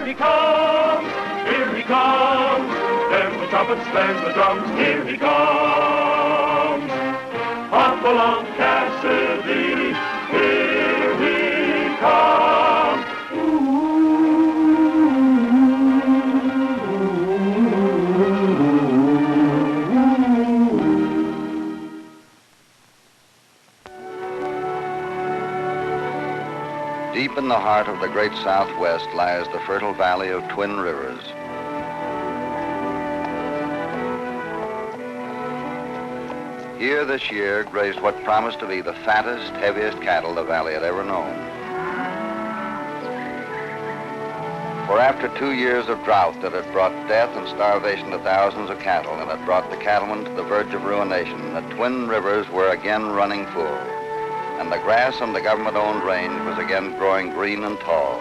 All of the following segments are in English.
he comes, here he comes. There's the trumpets, there's the drums, here he comes. Hopalong, Cassidy, here he comes. Deep in the heart of the great Southwest lies the fertile valley of Twin Rivers. Here this year grazed what promised to be the fattest, heaviest cattle the valley had ever known. For after 2 years of drought that had brought death and starvation to thousands of cattle and had brought the cattlemen to the verge of ruination, the Twin Rivers were again running full, and the grass on the government-owned range was again growing green and tall.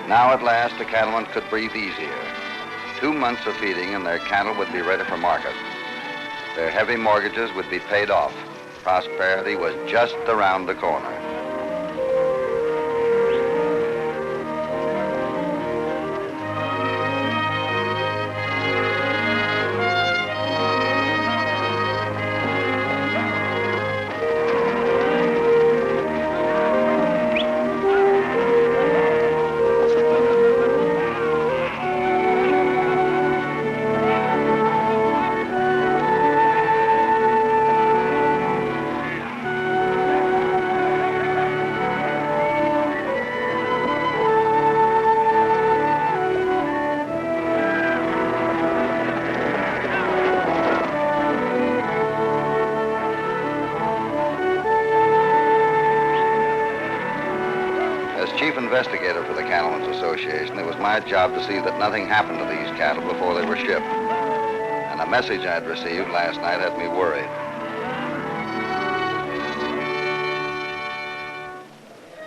Now at last the cattlemen could breathe easier. 2 months of feeding and their cattle would be ready for market. Their heavy mortgages would be paid off. Prosperity was just around the corner. Chief investigator for the Cattlemen's Association, it was my job to see that nothing happened to these cattle before they were shipped. And a message I'd received last night had me worried.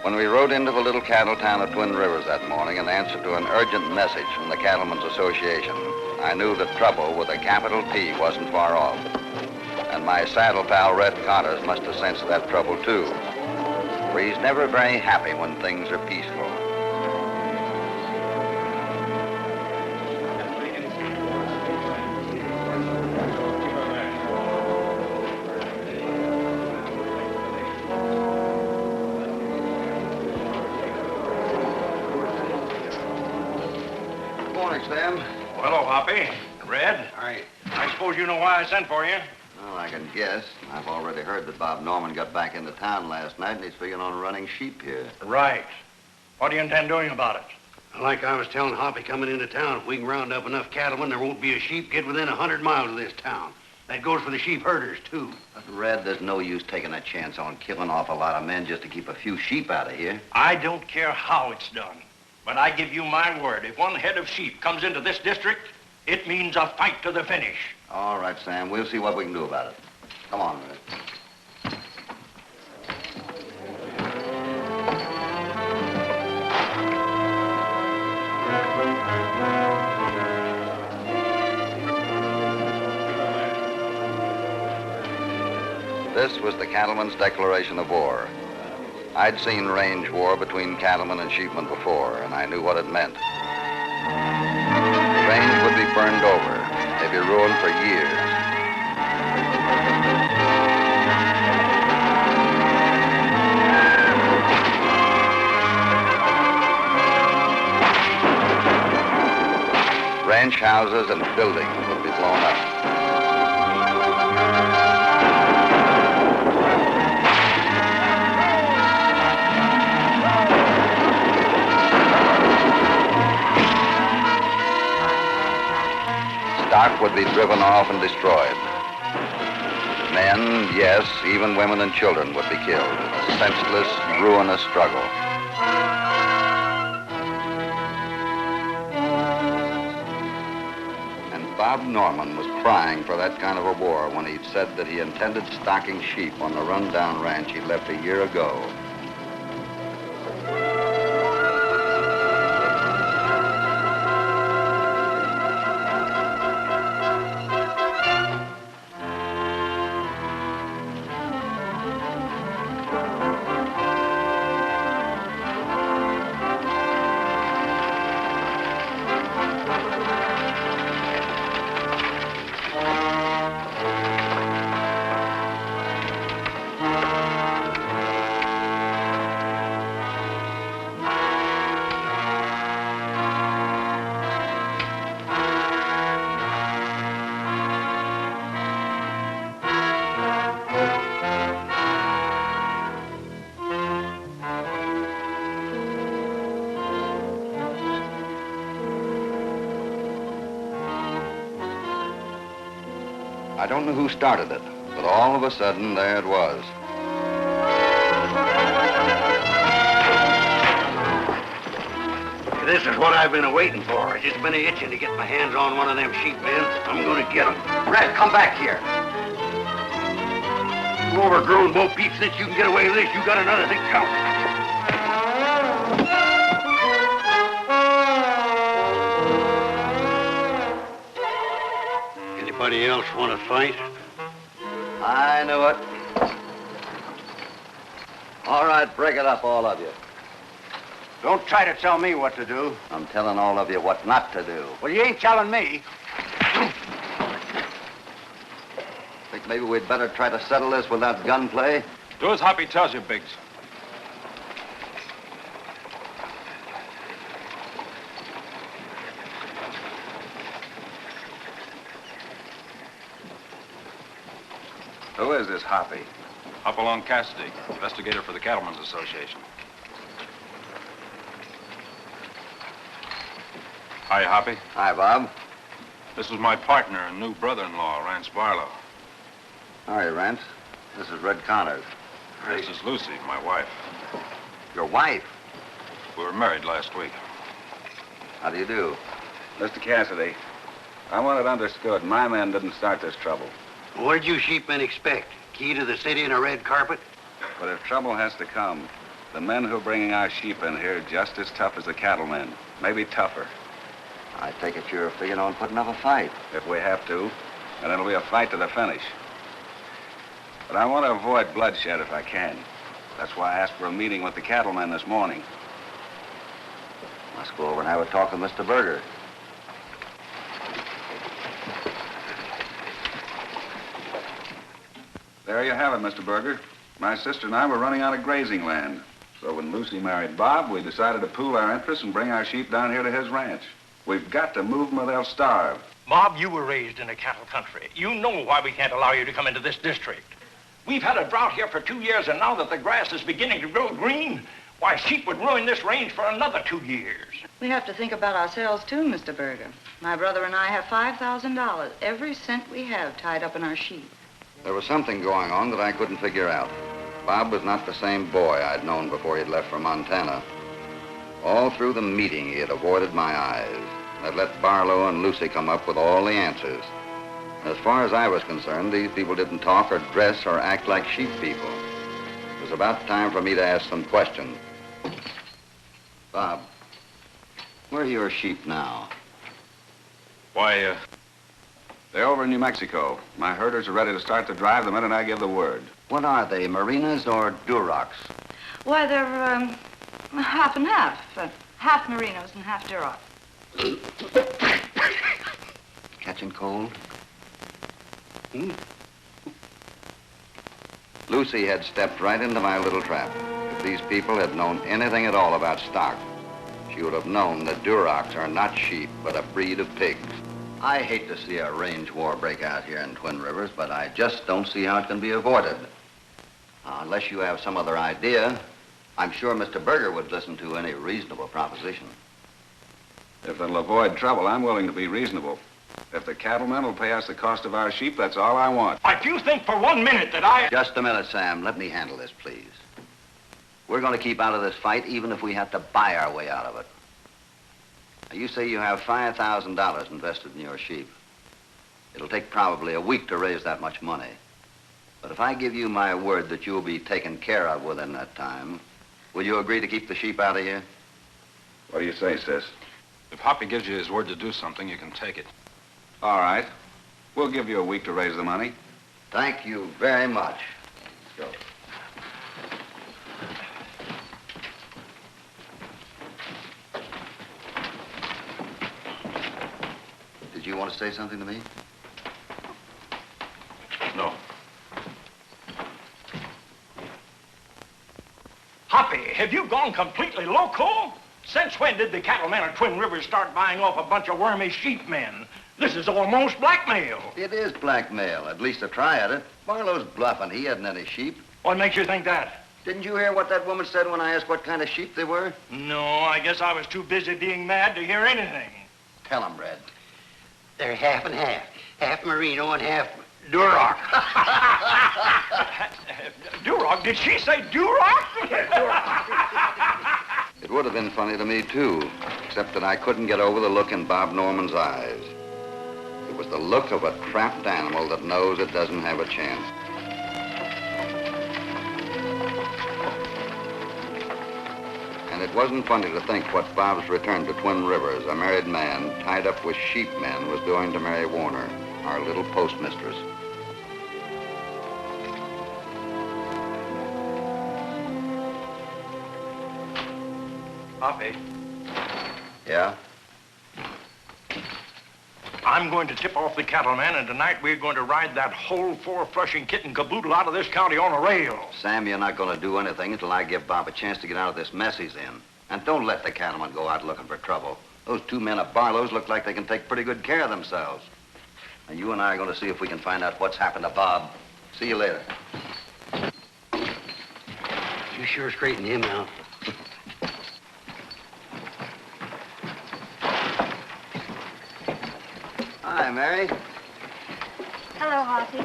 When we rode into the little cattle town of Twin Rivers that morning in answer to an urgent message from the Cattlemen's Association, I knew that trouble with a capital T wasn't far off. And my saddle pal, Red Connors, must have sensed that trouble too. For he's never very happy when things are peaceful. Good morning, Sam. Hello, Hoppy. Red. Hi. I suppose you know why I sent for you. Well, I can guess. I've already heard that Bob Norman got back into town last night and he's figuring on running sheep here. Right. What do you intend doing about it? Like I was telling Hoppy coming into town, if we can round up enough cattlemen, there won't be a sheep get within 100 miles of this town. That goes for the sheep herders, too. But, Red, there's no use taking a chance on killing off a lot of men just to keep a few sheep out of here. I don't care how it's done, but I give you my word, if one head of sheep comes into this district, it means a fight to the finish. All right, Sam. We'll see what we can do about it. Come on, Red. This was the cattleman's declaration of war. I'd seen range war between cattlemen and sheepmen before, and I knew what it meant. The range would be burned over. They'd be ruined for years. Ranch houses and buildings would be blown up. Stock would be driven off and destroyed. Men, yes, even women and children would be killed in a senseless, ruinous struggle. And Bob Norman was crying for that kind of a war when he'd said that he intended stocking sheep on the rundown ranch he left a year ago. don't know who started it, but all of a sudden, there it was. This is what I've been waiting for. I've just been itching to get my hands on one of them sheep men. I'm gonna get them. Red, come back here. You overgrown Bo Peep, since you can get away with this, you got another thing coming. Anybody else want to fight? I knew it. All right, break it up, all of you. Don't try to tell me what to do. I'm telling all of you what not to do. Well, you ain't telling me. Think maybe we'd better try to settle this without gunplay? Do as Hoppy tells you, Biggs. Who is this Hoppy? Hopalong Cassidy, investigator for the Cattlemen's Association. Hi, Hoppy. Hi, Bob. This is my partner and new brother-in-law, Rance Barlow. Hi, Rance. This is Red Connors. This is Lucy, my wife. Your wife? We were married last week. How do you do? Mr. Cassidy, I want it understood my men didn't start this trouble. What'd you sheepmen expect? Key to the city and a red carpet? But if trouble has to come, the men who are bringing our sheep in here are just as tough as the cattlemen, maybe tougher. I take it you're figuring on putting up a fight. If we have to, and it'll be a fight to the finish. But I want to avoid bloodshed if I can. That's why I asked for a meeting with the cattlemen this morning. Let's go over and have a talk with Mr. Berger. There you have it, Mr. Berger. My sister and I were running out of grazing land. So when Lucy married Bob, we decided to pool our interests and bring our sheep down here to his ranch. We've got to move them or they'll starve. Bob, you were raised in a cattle country. You know why we can't allow you to come into this district. We've had a drought here for 2 years, and now that the grass is beginning to grow green, why, sheep would ruin this range for another 2 years. We have to think about ourselves, too, Mr. Berger. My brother and I have $5,000, every cent we have, tied up in our sheep. There was something going on that I couldn't figure out. Bob was not the same boy I'd known before he'd left for Montana. All through the meeting, he had avoided my eyes. I'd let Barlow and Lucy come up with all the answers. As far as I was concerned, these people didn't talk or dress or act like sheep people. It was about time for me to ask some questions. Bob, where are your sheep now? Why, They're over in New Mexico. My herders are ready to start the drive the minute I give the word. What are they, Marinas or Durocs? Why, they're half and half. Half Merinos and half Duroc. Catching cold? Lucy had stepped right into my little trap. If these people had known anything at all about stock, she would have known that Durocs are not sheep, but a breed of pigs. I hate to see a range war break out here in Twin Rivers, but I just don't see how it can be avoided. Unless you have some other idea, I'm sure Mr. Berger would listen to any reasonable proposition. If it'll avoid trouble, I'm willing to be reasonable. If the cattlemen will pay us the cost of our sheep, that's all I want. If you think for 1 minute that I... Just a minute, Sam. Let me handle this, please. We're going to keep out of this fight, even if we have to buy our way out of it. Now, you say you have $5,000 invested in your sheep. It'll take probably a week to raise that much money. But if I give you my word that you'll be taken care of within that time, will you agree to keep the sheep out of here? What do you say, sis? if Hoppy gives you his word to do something, you can take it. All right. We'll give you a week to raise the money. Thank you very much. Let's go. Did you want to say something to me? No. Hoppy, have you gone completely loco? Since when did the cattlemen of Twin Rivers start buying off a bunch of wormy sheepmen? This is almost blackmail. It is blackmail, at least a try at it. Barlow's bluffing. He hadn't any sheep. What makes you think that? Didn't you hear what that woman said when I asked what kind of sheep they were? No, I guess I was too busy being mad to hear anything. Tell him, Red. They're half and half. Half Merino and half Duroc. Duroc? Did she say Duroc? It would have been funny to me, too, except that I couldn't get over the look in Bob Norman's eyes. It was the look of a trapped animal that knows it doesn't have a chance. And it wasn't funny to think what Bob's return to Twin Rivers, a married man tied up with sheep men, was doing to Mary Warner, our little postmistress. Hoppy, Yeah? I'm going to tip off the cattleman, and tonight we're going to ride that whole four-flushing kitten caboodle out of this county on a rail. Sam, you're not going to do anything until I give Bob a chance to get out of this mess he's in. And don't let the cattleman go out looking for trouble. Those two men of Barlow's look like they can take pretty good care of themselves. And you and I are going to see if we can find out what's happened to Bob. See you later. You sure straightened him out. Hi, Mary. Hello, Hoppy.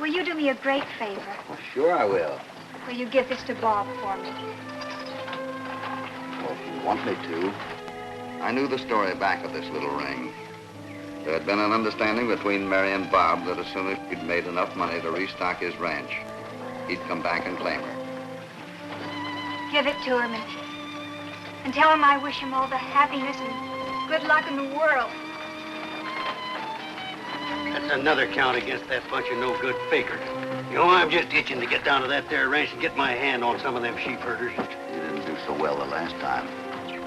Will you do me a great favor? Well, sure I will. Will you give this to Bob for me? Well, if you want me to. I knew the story back of this little ring. There had been an understanding between Mary and Bob that as soon as he'd made enough money to restock his ranch, he'd come back and claim her. Give it to him and tell him I wish him all the happiness and good luck in the world. That's another count against that bunch of no-good fakers. You know, I'm just itching to get down to that there ranch and get my hand on some of them sheep herders. You didn't do so well the last time.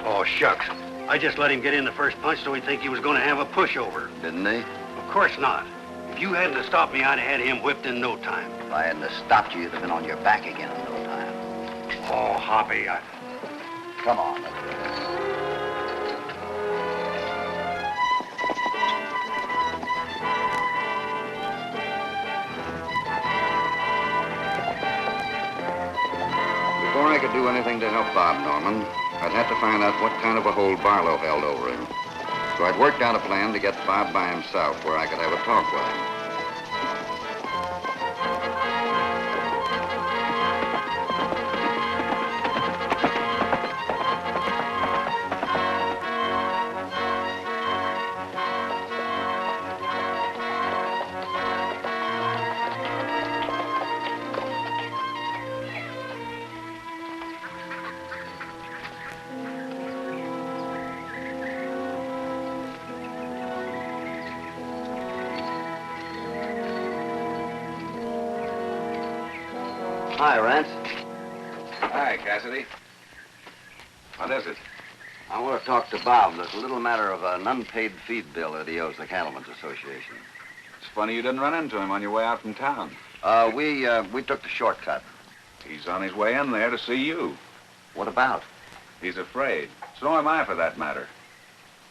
Oh, shucks. I just let him get in the first punch so he'd think he was going to have a pushover. Didn't he? Of course not. If you hadn't have stopped me, I'd have had him whipped in no time. If I hadn't have stopped you, you'd have been on your back again in no time. Oh, Hoppy, Come on, let's go. Before I could do anything to help Bob Norman, I'd have to find out what kind of a hold Barlow held over him. So I'd worked out a plan to get Bob by himself where I could have a talk with him. Hi, Rance. Hi, Cassidy. What is it? I want to talk to Bob. There's a little matter of an unpaid feed bill that he owes the Cattlemen's Association. It's funny you didn't run into him on your way out from town. We took the shortcut. He's on his way in there to see you. What about? He's afraid. So am I, for that matter.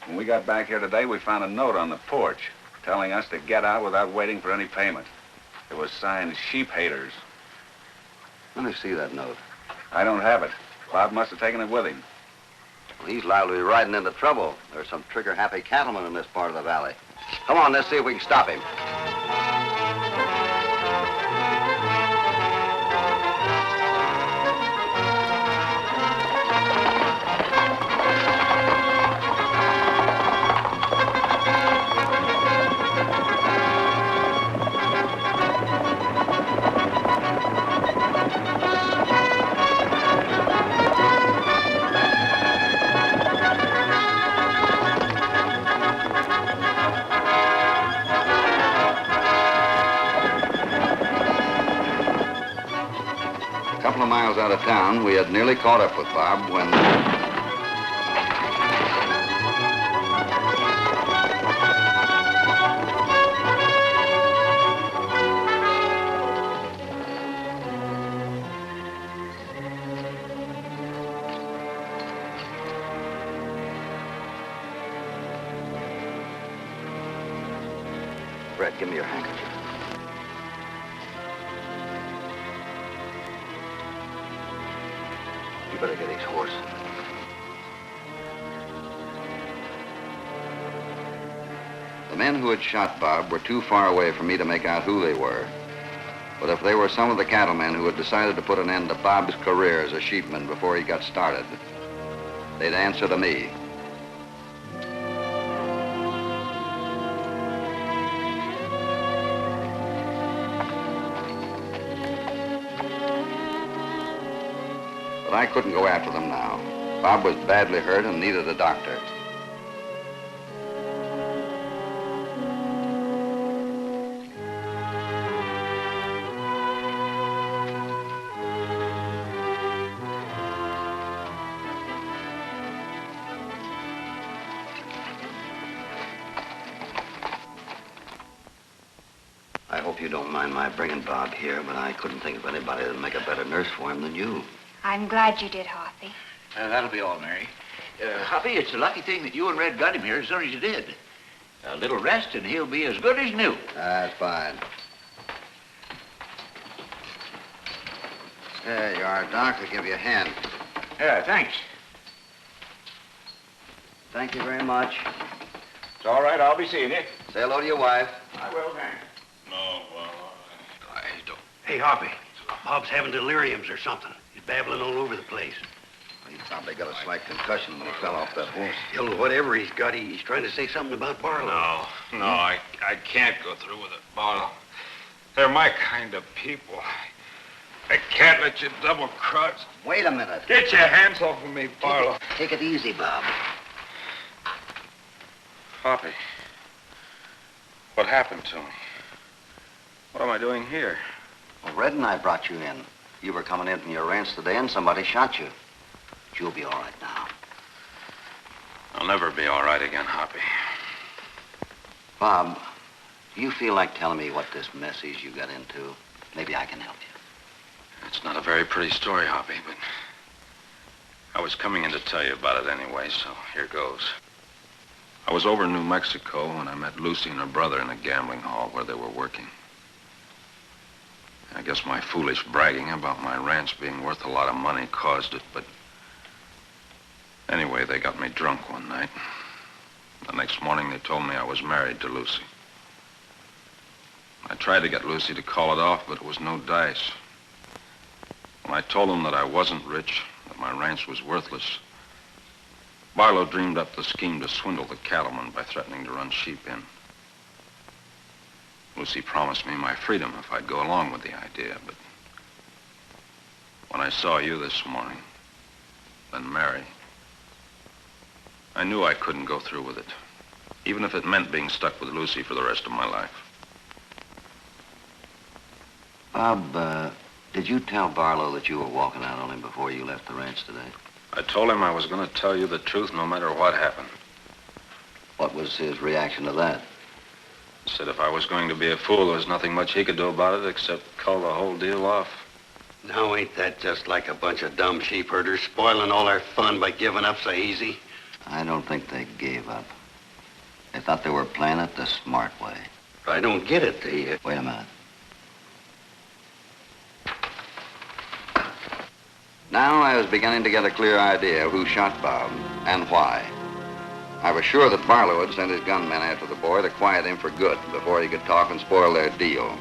When we got back here today, we found a note on the porch telling us to get out without waiting for any payment. It was signed Sheep Haters. Let me see that note. I don't have it. Bob must have taken it with him. Well, he's liable to be riding into trouble. There's some trigger-happy cattlemen in this part of the valley. Come on, let's see if we can stop him. A couple of miles out of town, we had nearly caught up with Bob when... Fred, give me your handkerchief. You better get his horse. The men who had shot Bob were too far away for me to make out who they were. But if they were some of the cattlemen who had decided to put an end to Bob's career as a sheepman before he got started, they'd answer to me. But I couldn't go after them now. Bob was badly hurt and needed a doctor. I hope you don't mind my bringing Bob here, but I couldn't think of anybody that'd make a better nurse for him than you. I'm glad you did, Hoppy. That'll be all, Mary. Hoppy, it's a lucky thing that you and Red got him here as soon as you did. A little rest and he'll be as good as new. That's fine. There you are, Doc. I'll give you a hand. Yeah, thanks. Thank you very much. It's all right. I'll be seeing you. Say hello to your wife. I will, thanks. No, well, I don't. Hey, Hoppy, Bob's having deliriums or something. He's babbling all over the place. He probably got a slight concussion when he fell off that horse. Still, whatever he's got, he's trying to say something about Barlow. No, I can't go through with it, Barlow. They're my kind of people. I can't let you double-cross. Wait a minute. Get your hands off of me, Barlow. Take it easy, Bob. Hoppy, what happened to me? What am I doing here? Well, Red and I brought you in. You were coming in from your ranch today and somebody shot you. But you'll be all right now. I'll never be all right again, Hoppy. Bob, do you feel like telling me what this mess is you got into? Maybe I can help you. It's not a very pretty story, Hoppy, but I was coming in to tell you about it anyway, so here goes. I was over in New Mexico when I met Lucy and her brother in a gambling hall where they were working. I guess my foolish bragging about my ranch being worth a lot of money caused it, but anyway, they got me drunk one night. The next morning, they told me I was married to Lucy. I tried to get Lucy to call it off, but it was no dice. When I told them that I wasn't rich, that my ranch was worthless, Barlow dreamed up the scheme to swindle the cattlemen by threatening to run sheep in. Lucy promised me my freedom if I'd go along with the idea, but when I saw you this morning, then Mary, I knew I couldn't go through with it, even if it meant being stuck with Lucy for the rest of my life. Bob, did you tell Barlow that you were walking out on him before you left the ranch today? I told him I was going to tell you the truth no matter what happened. What was his reaction to that? He said if I was going to be a fool, there was nothing much he could do about it except call the whole deal off. Now, ain't that just like a bunch of dumb sheep herders spoiling all their fun by giving up so easy? I don't think they gave up. They thought they were playing it the smart way. I don't get it. Wait a minute. Now I was beginning to get a clear idea of who shot Bob and why. I was sure that Barlow had sent his gunmen after the boy to quiet him for good before he could talk and spoil their deal.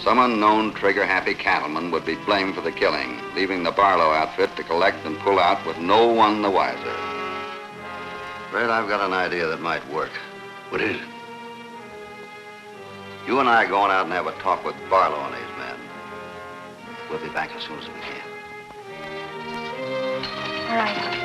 Some unknown trigger-happy cattleman would be blamed for the killing, leaving the Barlow outfit to collect and pull out with no one the wiser. Red, I've got an idea that might work. What is it? You and I going out and have a talk with Barlow and his men. We'll be back as soon as we can. All right.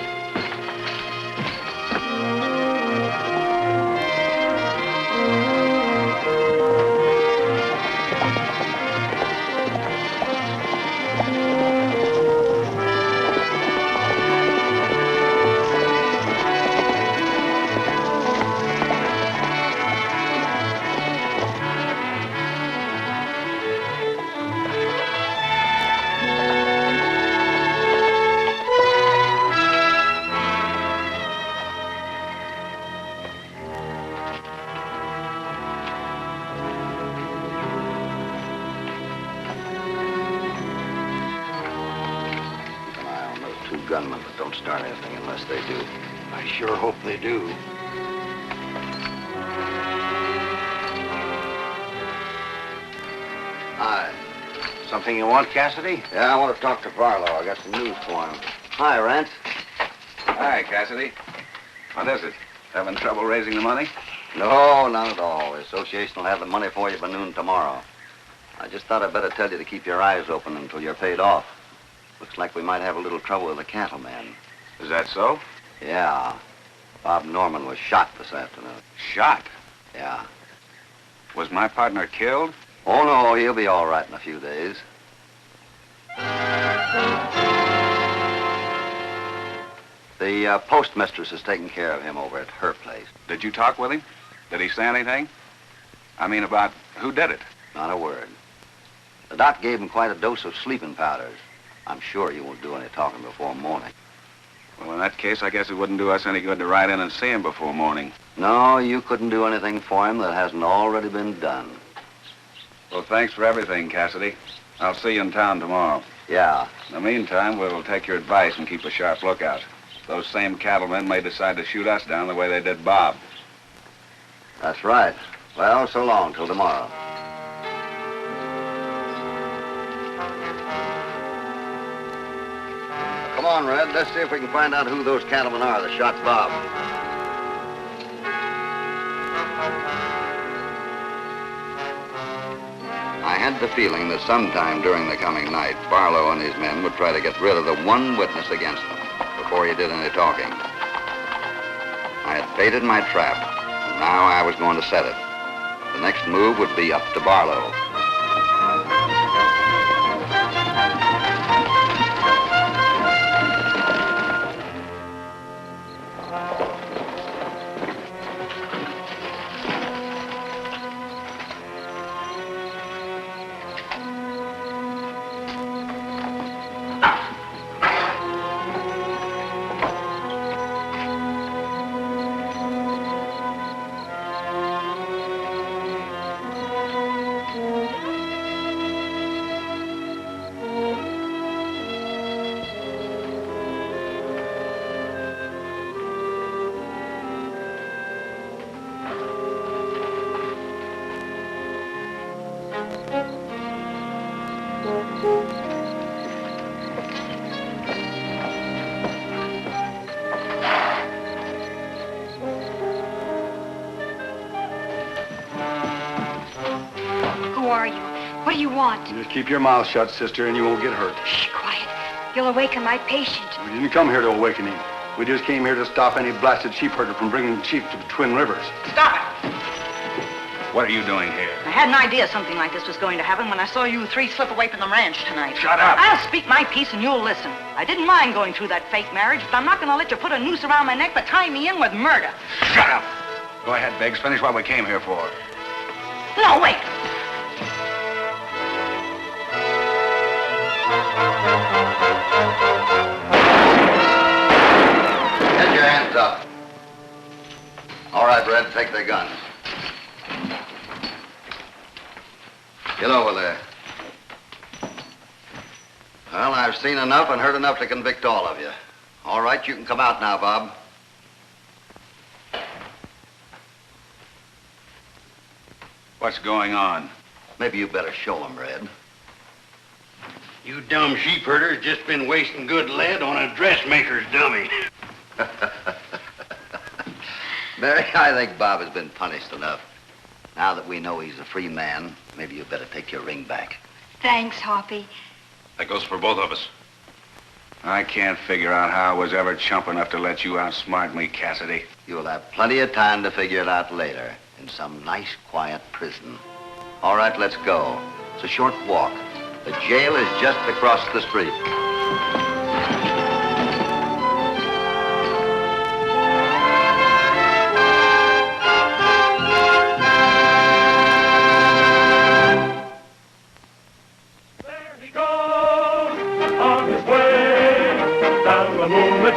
Gunmen, but don't start anything unless they do. I sure hope they do. Anything you want, Cassidy? Yeah, I want to talk to Barlow. I got some news for him. Hi, Rance. Hi, Cassidy. What is it? Having trouble raising the money? No, not at all. The association will have the money for you by noon tomorrow. I just thought I'd better tell you to keep your eyes open until you're paid off. Looks like we might have a little trouble with the cattleman. Is that so? Yeah. Bob Norman was shot this afternoon. Shot? Yeah. Was my partner killed? Oh, no, he'll be all right in a few days. The postmistress is taking care of him over at her place. Did you talk with him? Did he say anything? I mean, about who did it? Not a word. The doc gave him quite a dose of sleeping powders. I'm sure you won't do any talking before morning. Well, in that case, I guess it wouldn't do us any good to ride in and see him before morning. No, you couldn't do anything for him that hasn't already been done. Well, thanks for everything, Cassidy. I'll see you in town tomorrow. Yeah. In the meantime, we'll take your advice and keep a sharp lookout. Those same cattlemen may decide to shoot us down the way they did Bob. That's right. Well, so long till tomorrow. Come on, Red. Let's see if we can find out who those cattlemen are that shot Bob. I had the feeling that sometime during the coming night, Barlow and his men would try to get rid of the one witness against them before he did any talking. I had baited my trap, and now I was going to set it. The next move would be up to Barlow. What do you want? Just keep your mouth shut, sister, and you won't get hurt. Shh, quiet. You'll awaken my patient. We didn't come here to awaken him. We just came here to stop any blasted sheep herder from bringing sheep to the Twin Rivers. Stop it. What are you doing here? I had an idea something like this was going to happen when I saw you three slip away from the ranch tonight. Shut up. I'll speak my piece and you'll listen. I didn't mind going through that fake marriage, but I'm not going to let you put a noose around my neck but tie me in with murder. Shut up. Go ahead, Biggs. Finish what we came here for. No, wait. Get your hands up. All right, Red, take their guns. Get over there. Well, I've seen enough and heard enough to convict all of you. All right, you can come out now, Bob. What's going on? Maybe you better show them, Red. You dumb sheep herder's just been wasting good lead on a dressmaker's dummy. Mary, I think Bob has been punished enough. Now that we know he's a free man, maybe you better take your ring back. Thanks, Hoppy. That goes for both of us. I can't figure out how I was ever chump enough to let you outsmart me, Cassidy. You'll have plenty of time to figure it out later in some nice, quiet prison. All right, let's go. It's a short walk. The jail is just across the street.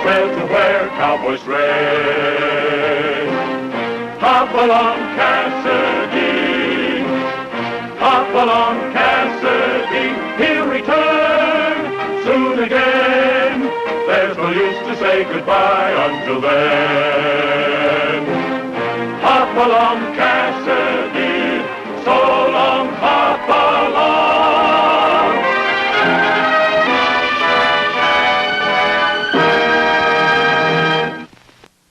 Trail to where cowboys raid. Hopalong, Cassidy. Hopalong, Cassidy. He'll return soon again. There's no use to say goodbye until then. Hopalong, Cassidy.